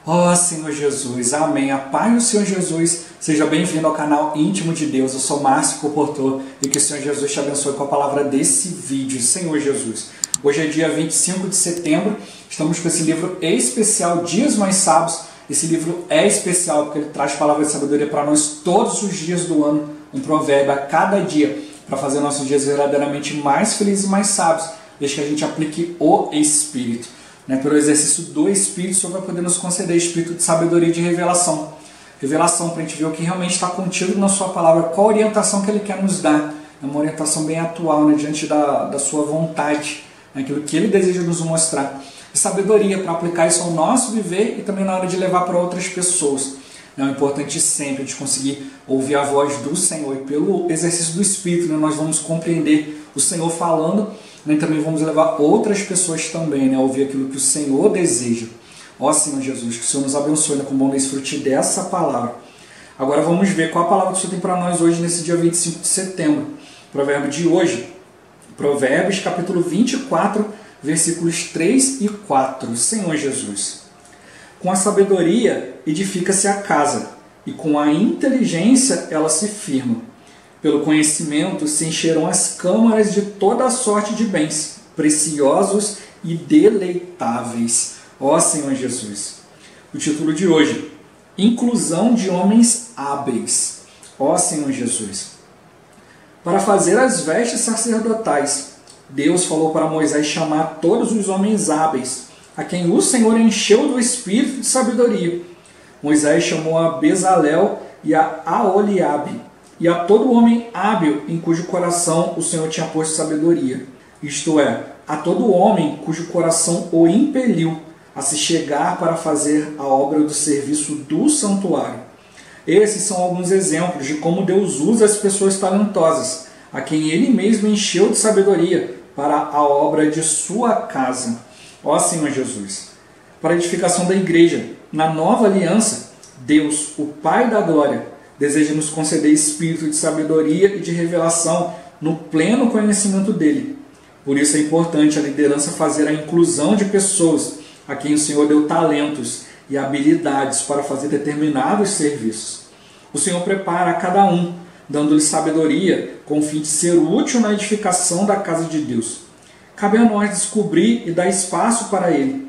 Ó Senhor Jesus, amém. A paz do Senhor Jesus, seja bem-vindo ao canal Íntimo de Deus. Eu sou Márcio Comportor e que o Senhor Jesus te abençoe com a palavra desse vídeo. Senhor Jesus, hoje é dia 25 de setembro, estamos com esse livro especial, Dias Mais Sábios. Esse livro é especial porque ele traz palavras de sabedoria para nós todos os dias do ano, um provérbio a cada dia, para fazer nossos dias verdadeiramente mais felizes e mais sábios, desde que a gente aplique o Espírito. Pelo exercício do Espírito, o Senhor vai poder nos conceder espírito de sabedoria e de revelação. Revelação para a gente ver o que realmente está contido na sua palavra, qual a orientação que Ele quer nos dar. É uma orientação bem atual, diante da sua vontade, aquilo que Ele deseja nos mostrar. E sabedoria para aplicar isso ao nosso viver e também na hora de levar para outras pessoas. É importante sempre a gente conseguir ouvir a voz do Senhor. E pelo exercício do Espírito, nós vamos compreender o Senhor falando, e também vamos levar outras pessoas também a ouvir aquilo que o Senhor deseja. Ó Senhor Jesus, que o Senhor nos abençoe com o bom desfrute dessa palavra. Agora vamos ver qual a palavra que o Senhor tem para nós hoje, nesse dia 25 de setembro. Provérbio de hoje, Provérbios capítulo 24, versículos 3 e 4. Senhor Jesus, com a sabedoria edifica-se a casa, e com a inteligência ela se firma. Pelo conhecimento se encherão as câmaras de toda a sorte de bens, preciosos e deleitáveis. Ó Senhor Jesus. O título de hoje, Inclusão de homens hábeis. Ó Senhor Jesus. Para fazer as vestes sacerdotais, Deus falou para Moisés chamar todos os homens hábeis, a quem o Senhor encheu do espírito de sabedoria. Moisés chamou a Bezalel e a Aholiabe, e a todo homem hábil em cujo coração o Senhor tinha posto sabedoria. Isto é, a todo homem cujo coração o impeliu a se chegar para fazer a obra do serviço do santuário. Esses são alguns exemplos de como Deus usa as pessoas talentosas, a quem Ele mesmo encheu de sabedoria para a obra de sua casa. Ó Senhor Jesus, para a edificação da igreja, na nova aliança, Deus, o Pai da glória, deseja nos conceder espírito de sabedoria e de revelação no pleno conhecimento dele. Por isso é importante a liderança fazer a inclusão de pessoas a quem o Senhor deu talentos e habilidades para fazer determinados serviços. O Senhor prepara a cada um, dando-lhe sabedoria com o fim de ser útil na edificação da casa de Deus. Cabe a nós descobrir e dar espaço para ele,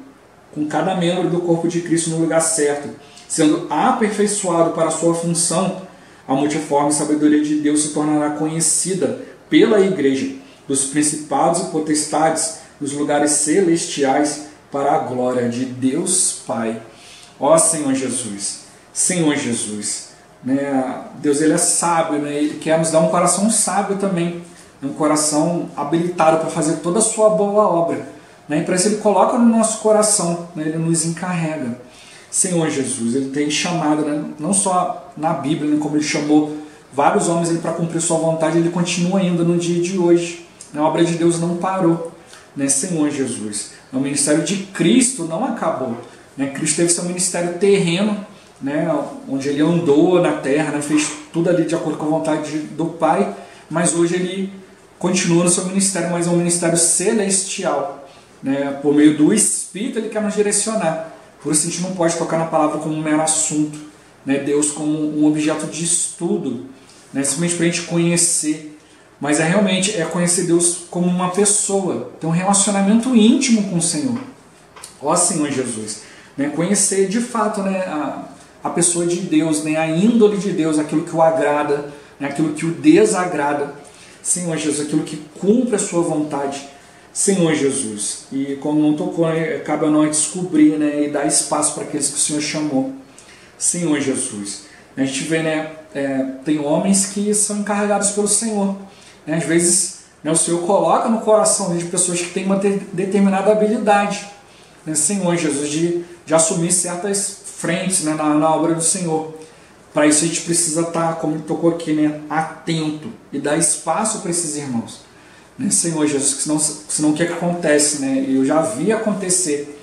com cada membro do corpo de Cristo no lugar certo, sendo aperfeiçoado para a sua função. A multiforme sabedoria de Deus se tornará conhecida pela igreja, dos principados e potestades, dos lugares celestiais, para a glória de Deus Pai. Ó Senhor Jesus, Senhor Jesus, Deus Ele é sábio, Ele quer nos dar um coração sábio também, um coração habilitado para fazer toda a sua boa obra. E para isso Ele coloca no nosso coração, Ele nos encarrega. Senhor Jesus, Ele tem chamado, não só na Bíblia, como Ele chamou vários homens para cumprir sua vontade, Ele continua ainda no dia de hoje. A obra de Deus não parou, Senhor Jesus. O ministério de Cristo não acabou. Cristo teve seu ministério terreno, onde Ele andou na terra, fez tudo ali de acordo com a vontade do Pai, mas hoje Ele continua no seu ministério, mas é um ministério celestial. Por meio do Espírito Ele quer nos direcionar. Por isso a gente não pode tocar na palavra como um mero assunto, Deus como um objeto de estudo, simplesmente para a gente conhecer. Mas realmente conhecer Deus como uma pessoa, ter um relacionamento íntimo com o Senhor. Ó Senhor Jesus, conhecer de fato a pessoa de Deus, a índole de Deus, aquilo que o agrada, aquilo que o desagrada. Senhor Jesus, aquilo que cumpre a sua vontade. Senhor Jesus, e como não tocou, cabe a nós descobrir e dar espaço para aqueles que o Senhor chamou. Senhor Jesus, a gente vê, tem homens que são encarregados pelo Senhor. Às vezes o Senhor coloca no coração de pessoas que têm uma determinada habilidade, Senhor Jesus, de assumir certas frentes na obra do Senhor. Para isso a gente precisa estar, como ele tocou aqui, atento e dar espaço para esses irmãos. Senhor Jesus, senão o que acontece? Eu já vi acontecer,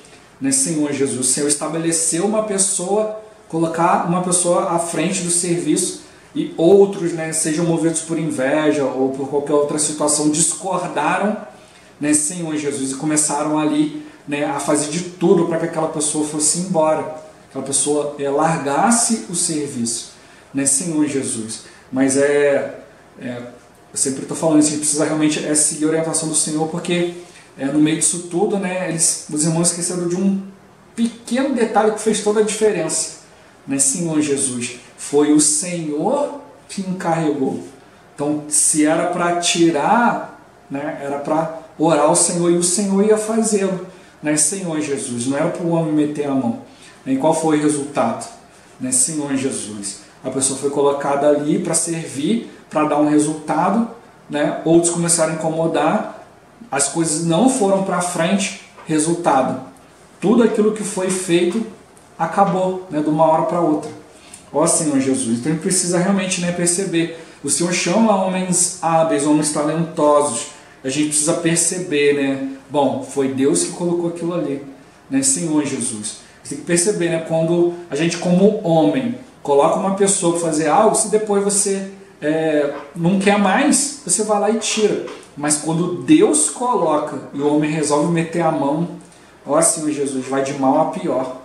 Senhor Jesus, o Senhor estabeleceu uma pessoa, colocar uma pessoa à frente do serviço e outros, sejam movidos por inveja ou por qualquer outra situação, discordaram, Senhor Jesus, e começaram ali a fazer de tudo para que aquela pessoa fosse embora. aquela pessoa largasse o serviço, né, Senhor Jesus. Mas eu sempre estou falando isso, a gente precisa realmente seguir a orientação do Senhor, porque no meio disso tudo, né, os irmãos esqueceram de um pequeno detalhe que fez toda a diferença, né, Senhor Jesus. Foi o Senhor que encarregou. Então, se era para tirar, né, era para orar ao Senhor, e o Senhor ia fazê-lo, né, Senhor Jesus. Não era para o homem meter a mão. E qual foi o resultado? Né, Senhor Jesus. A pessoa foi colocada ali para servir, para dar um resultado, né? Outros começaram a incomodar, as coisas não foram para frente, resultado. Tudo aquilo que foi feito acabou, né, de uma hora para outra. Ó Senhor Jesus. Então a gente precisa realmente, né, perceber. O Senhor chama homens hábeis, homens talentosos. A gente precisa perceber, né? Bom, foi Deus que colocou aquilo ali, né, Senhor Jesus. Você tem que perceber, né, quando a gente, como homem, coloca uma pessoa para fazer algo, se depois você não quer mais, você vai lá e tira. Mas quando Deus coloca e o homem resolve meter a mão, ó Senhor Jesus, vai de mal a pior,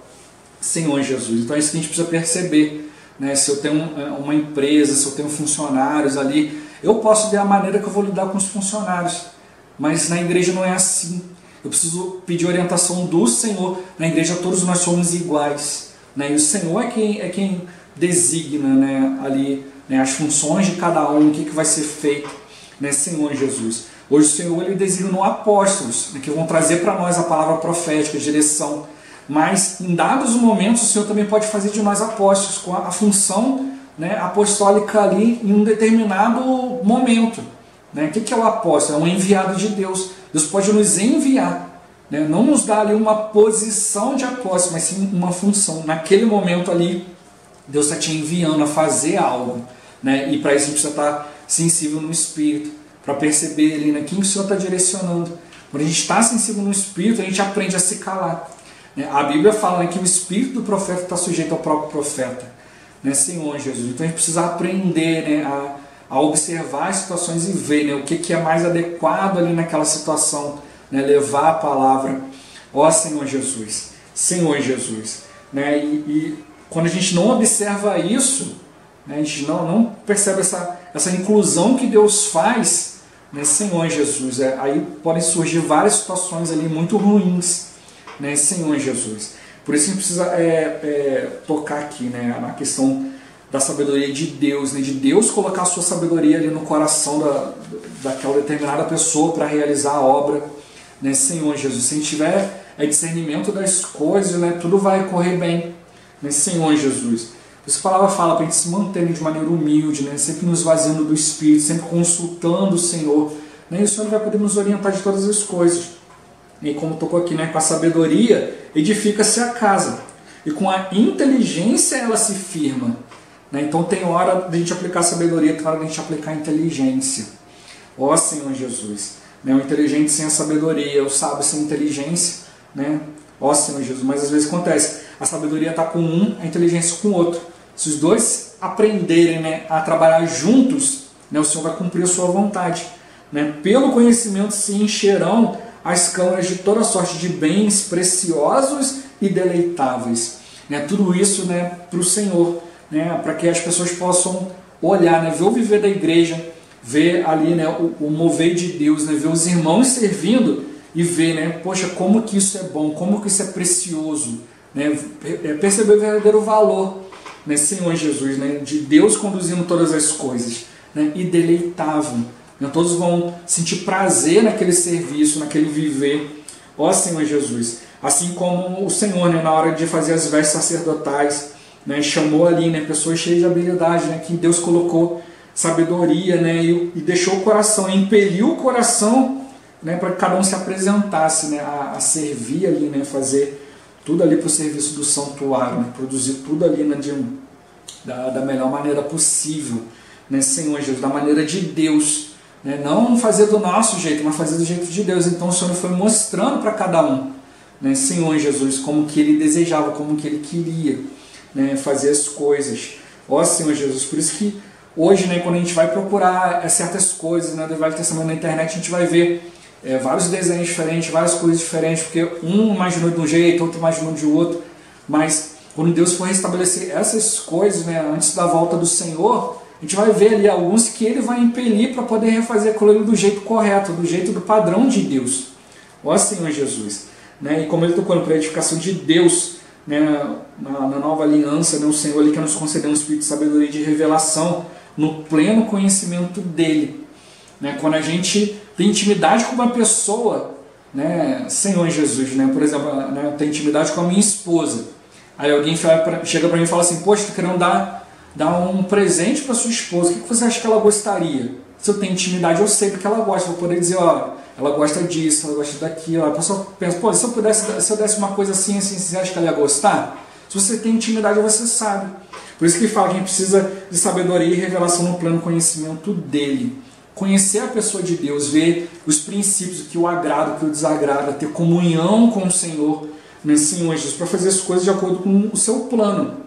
Senhor Jesus. Então é isso que a gente precisa perceber, né? Se eu tenho uma empresa, se eu tenho funcionários ali, eu posso ver a maneira que eu vou lidar com os funcionários, mas na igreja não é assim. Eu preciso pedir orientação do Senhor. Na igreja todos nós somos iguais, né? E o Senhor é quem designa, né, ali, né, as funções de cada um, o que vai ser feito, né, Senhor Jesus. Hoje o Senhor ele designou apóstolos, né, que vão trazer para nós a palavra profética, a direção. Mas em dados momentos o Senhor também pode fazer de nós apóstolos, com a função, né, apostólica ali em um determinado momento. Né? O que é o apóstolo? É um enviado de Deus. Deus pode nos enviar, né? Não nos dar ali uma posição de apóstolo, mas sim uma função. Naquele momento ali, Deus está te enviando a fazer algo, né? E para isso a gente precisa estar sensível no Espírito, para perceber ali, né, quem o Senhor está direcionando. Quando a gente está sensível no Espírito, a gente aprende a se calar. Né? A Bíblia fala, né, que o Espírito do profeta está sujeito ao próprio profeta, né, Senhor Jesus. Então a gente precisa aprender, né, a observar as situações e ver, né, o que é mais adequado ali naquela situação, né, levar a palavra. Ó Senhor Jesus, Senhor Jesus. Né, e quando a gente não observa isso, né, a gente não percebe essa inclusão que Deus faz, né, Senhor Jesus, aí podem surgir várias situações ali muito ruins, né, Senhor Jesus. Por isso a gente precisa tocar aqui, né, na questão da sabedoria de Deus, né, de Deus colocar a sua sabedoria ali no coração daquela determinada pessoa para realizar a obra, né, Senhor Jesus. Se a gente tiver discernimento das coisas, né, tudo vai correr bem, né, Senhor Jesus. Essa palavra fala para a gente se manter de maneira humilde, né, sempre nos esvaziando do Espírito, sempre consultando o Senhor, né, e o Senhor vai poder nos orientar de todas as coisas. E como tocou aqui, né, com a sabedoria edifica-se a casa, e com a inteligência ela se firma. Né? Então tem hora de a gente aplicar a sabedoria, tem hora de a gente aplicar a inteligência. Ó Senhor Jesus, né, o inteligente sem a sabedoria, o sábio sem inteligência, né? Ó Senhor Jesus, mas às vezes acontece, a sabedoria está com um, a inteligência com o outro. Se os dois aprenderem, né, a trabalhar juntos, né, o Senhor vai cumprir a sua vontade. Né? Pelo conhecimento se encherão as câmaras de toda sorte de bens preciosos e deleitáveis. Né? Tudo isso, né, para o Senhor, né, para que as pessoas possam olhar, né, ver o viver da igreja, ver ali, né, o mover de Deus, né, ver os irmãos servindo e ver, né, poxa, como que isso é bom, como que isso é precioso, né, perceber o verdadeiro valor, né, Senhor Jesus, né, de Deus conduzindo todas as coisas, né, e deleitável. Né, todos vão sentir prazer naquele serviço, naquele viver. Ó Senhor Jesus, assim como o Senhor, né, na hora de fazer as vestes sacerdotais, né, chamou ali, né, pessoas cheias de habilidade, né, que Deus colocou sabedoria, né, e deixou o coração, impeliu o coração, né, para que cada um se apresentasse, né, a servir ali, né, fazer tudo ali para o serviço do santuário, né, produzir tudo ali, né, da melhor maneira possível, né, Senhor Jesus, da maneira de Deus, né, não fazer do nosso jeito, mas fazer do jeito de Deus. Então o Senhor foi mostrando para cada um, né, Senhor Jesus, como que Ele desejava, como que Ele queria, né, fazer as coisas. Ó Senhor Jesus, por isso que hoje, né, quando a gente vai procurar certas coisas, né, do Velho Testamento na internet, a gente vai ver vários desenhos diferentes, várias coisas diferentes, porque um imaginou de um jeito, outro imaginou de outro, mas quando Deus for restabelecer essas coisas, né, antes da volta do Senhor, a gente vai ver ali alguns que ele vai impelir para poder refazer aquilo do jeito correto, do jeito do padrão de Deus. Ó Senhor Jesus. Né? E como ele tocou para a edificação de Deus, né, na nova aliança, né, o Senhor ali quer nos conceder um espírito de sabedoria e de revelação no pleno conhecimento dele. Né? Quando a gente tem intimidade com uma pessoa, né, Senhor Jesus, né, por exemplo, né, eu tenho intimidade com a minha esposa, aí alguém chega para mim e fala assim, poxa, estou querendo dar um presente para sua esposa, o que você acha que ela gostaria? Se eu tenho intimidade, eu sei do que ela gosta, vou poder dizer, ó, ela gosta disso, ela gosta daquilo. A pessoa pensa, pô, se eu desse uma coisa assim, você acha que ela ia gostar? Se você tem intimidade, você sabe. Por isso que fala que a gente precisa de sabedoria e revelação no pleno conhecimento dele. Conhecer a pessoa de Deus, ver os princípios, o que o agrada, o que o desagrada, ter comunhão com o Senhor, né, Senhor Jesus, para fazer as coisas de acordo com o seu plano.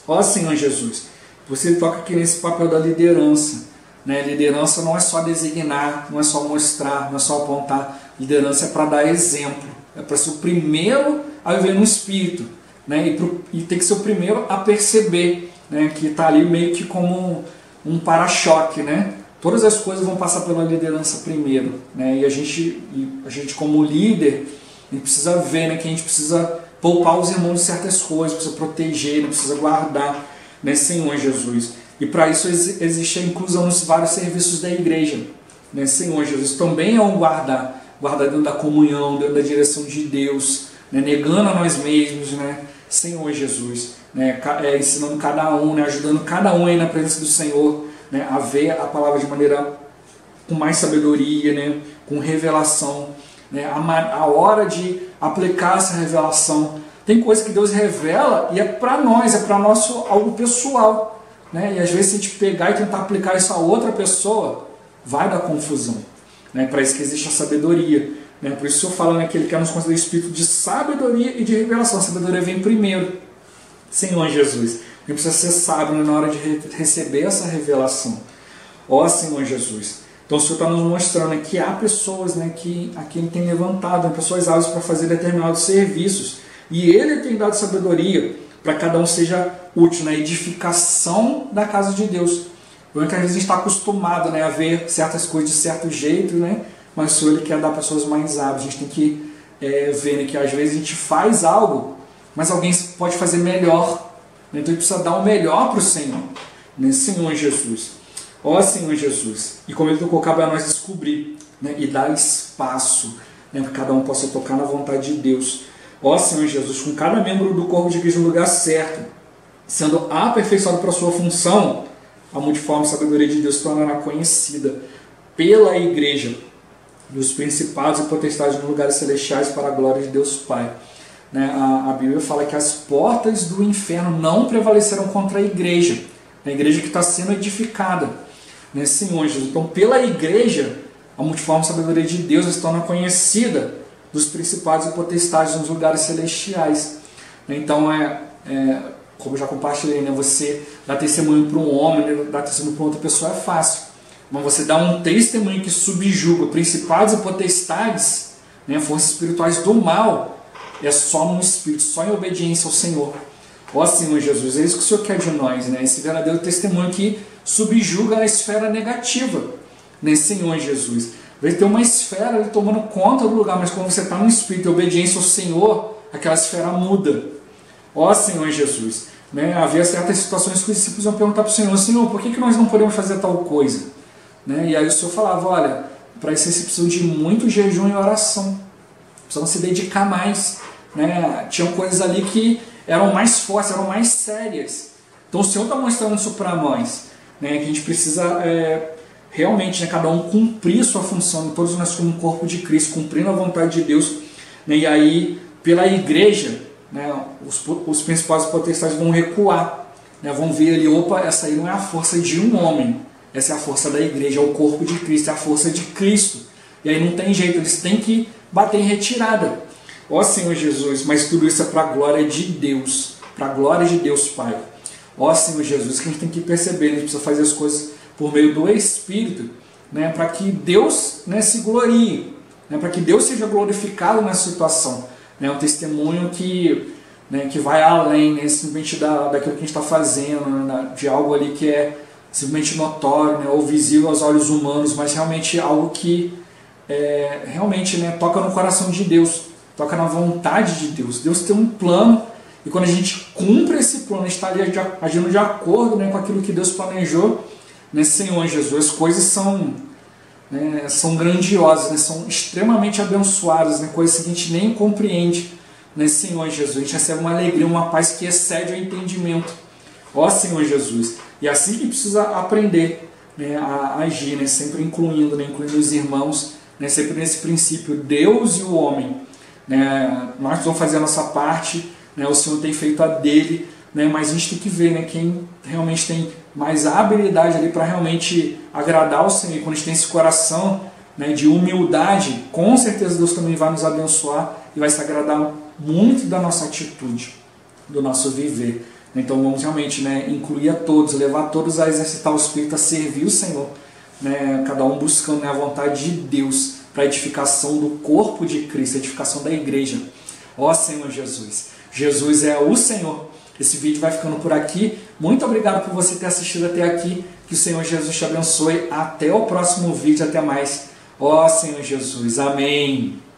Ó Senhor Jesus, você toca aqui nesse papel da liderança. Né? Liderança não é só designar, não é só mostrar, não é só apontar. Liderança é para dar exemplo, é para ser o primeiro a viver no Espírito, né? E tem que ser o primeiro a perceber, né, que está ali meio que como um para-choque, né? Todas as coisas vão passar pela liderança primeiro, né? E a gente como líder, a gente precisa ver, né, que a gente precisa poupar os irmãos de certas coisas, precisa proteger, precisa guardar, né, Senhor Jesus. E para isso existe a inclusão nos vários serviços da igreja, né, Senhor Jesus. Também é um guardar dentro da comunhão, dentro da direção de Deus, né, negando a nós mesmos, né, Senhor Jesus, né, ensinando cada um, né, ajudando cada um aí na presença do Senhor, né, a ver a palavra de maneira com mais sabedoria, né, com revelação, né, a hora de aplicar essa revelação. Tem coisa que Deus revela e é para nós, é para nosso algo pessoal. Né? E às vezes se a gente pegar e tentar aplicar isso a outra pessoa, vai dar confusão. Né? Para isso que existe a sabedoria. Né? Por isso eu falo, né, que ele quer nos conceder o espírito de sabedoria e de revelação. A sabedoria vem primeiro. Senhor Jesus. A gente precisa ser sábio, né, na hora de receber essa revelação. Ó Senhor Jesus. Então o Senhor está nos mostrando, né, que há pessoas, né, que aqui ele tem levantado, né, pessoas hábeis para fazer determinados serviços. E ele tem dado sabedoria para cada um seja útil na edificação da casa de Deus. Porque às vezes a gente está acostumado, né, a ver certas coisas de certo jeito, né, mas o Senhor ele quer dar pessoas mais hábeis. A gente tem que ver, né, que às vezes a gente faz algo, mas alguém pode fazer melhor. Né, então a gente precisa dar o melhor para o Senhor. Né, Senhor Jesus. Ó Senhor Jesus. E como ele tocou, cabe a nós descobrir, né, e dar espaço, né, para que cada um possa tocar na vontade de Deus. Ó Senhor Jesus, com cada membro do corpo de Cristo no lugar certo, sendo aperfeiçoado para a sua função, a multiforme sabedoria de Deus se tornará conhecida pela igreja e os principados e potestades nos lugares celestiais para a glória de Deus Pai. Né? A Bíblia fala que as portas do inferno não prevalecerão contra a igreja que está sendo edificada. Né? Senhor Jesus, então pela igreja, a multiforme sabedoria de Deus se torna conhecida dos principados e potestades nos lugares celestiais. Então, como eu já compartilhei, né, você dá testemunho para um homem, né, dar testemunho para outra pessoa é fácil. Mas você dá um testemunho que subjuga principados e potestades, né, forças espirituais do mal, é só no Espírito, só em obediência ao Senhor. Ó Senhor Jesus, é isso que o Senhor quer de nós, né, esse verdadeiro testemunho que subjuga a esfera negativa, né, Senhor Jesus. Vai ter uma esfera ali tomando conta do lugar, mas quando você está no Espírito e obediência ao Senhor, aquela esfera muda. Ó Senhor Jesus. Né? Havia certas situações que os discípulos iam perguntar para o Senhor, Senhor, por que nós não podemos fazer tal coisa? Né? E aí o Senhor falava, olha, para isso vocês precisam de muito jejum e oração. Precisam se dedicar mais. Né? Tinham coisas ali que eram mais fortes, eram mais sérias. Então o Senhor está mostrando isso para nós. Né? Que a gente precisa... realmente, né, cada um cumprir sua função, todos nós como corpo de Cristo, cumprindo a vontade de Deus, né, e aí pela igreja, né, os principais potestades vão recuar, né, vão ver ali, opa, essa aí não é a força de um homem, essa é a força da igreja, é o corpo de Cristo, é a força de Cristo, e aí não tem jeito, eles têm que bater em retirada. Ó Senhor Jesus, mas tudo isso é para a glória de Deus, para a glória de Deus Pai. Ó Senhor Jesus, que a gente tem que perceber, a gente precisa fazer as coisas por meio do Espírito, né, para que Deus, né, se glorie, né, para que Deus seja glorificado nessa situação. É um testemunho que né, que vai além, né, simplesmente daquilo que a gente está fazendo, né, de algo ali que é simplesmente notório, né, ou visível aos olhos humanos, mas realmente algo que realmente, né, toca no coração de Deus, toca na vontade de Deus. Deus tem um plano, e quando a gente cumpre esse plano, a gente está ali agindo de acordo, né, com aquilo que Deus planejou, né, Senhor Jesus, as coisas são grandiosas, né, são extremamente abençoadas, né, coisas que a gente nem compreende, né, Senhor Jesus. A gente recebe uma alegria, uma paz que excede o entendimento, ó Senhor Jesus. E assim que precisa aprender, né, a agir, né, sempre incluindo os irmãos, né, sempre nesse princípio, Deus e o homem. Né, nós vamos fazer a nossa parte, né, o Senhor tem feito a dele, né, mas a gente tem que ver, né, quem realmente tem mais habilidade ali para realmente agradar o Senhor. E quando a gente tem esse coração, né, de humildade, com certeza Deus também vai nos abençoar e vai se agradar muito da nossa atitude, do nosso viver. Então vamos realmente, né, incluir a todos, levar todos a exercitar o Espírito, a servir o Senhor, né, cada um buscando, né, a vontade de Deus para a edificação do corpo de Cristo, a edificação da igreja. Ó Senhor Jesus, Jesus é o Senhor. Esse vídeo vai ficando por aqui. Muito obrigado por você ter assistido até aqui. Que o Senhor Jesus te abençoe. Até o próximo vídeo. Até mais. Ó Senhor Jesus. Amém.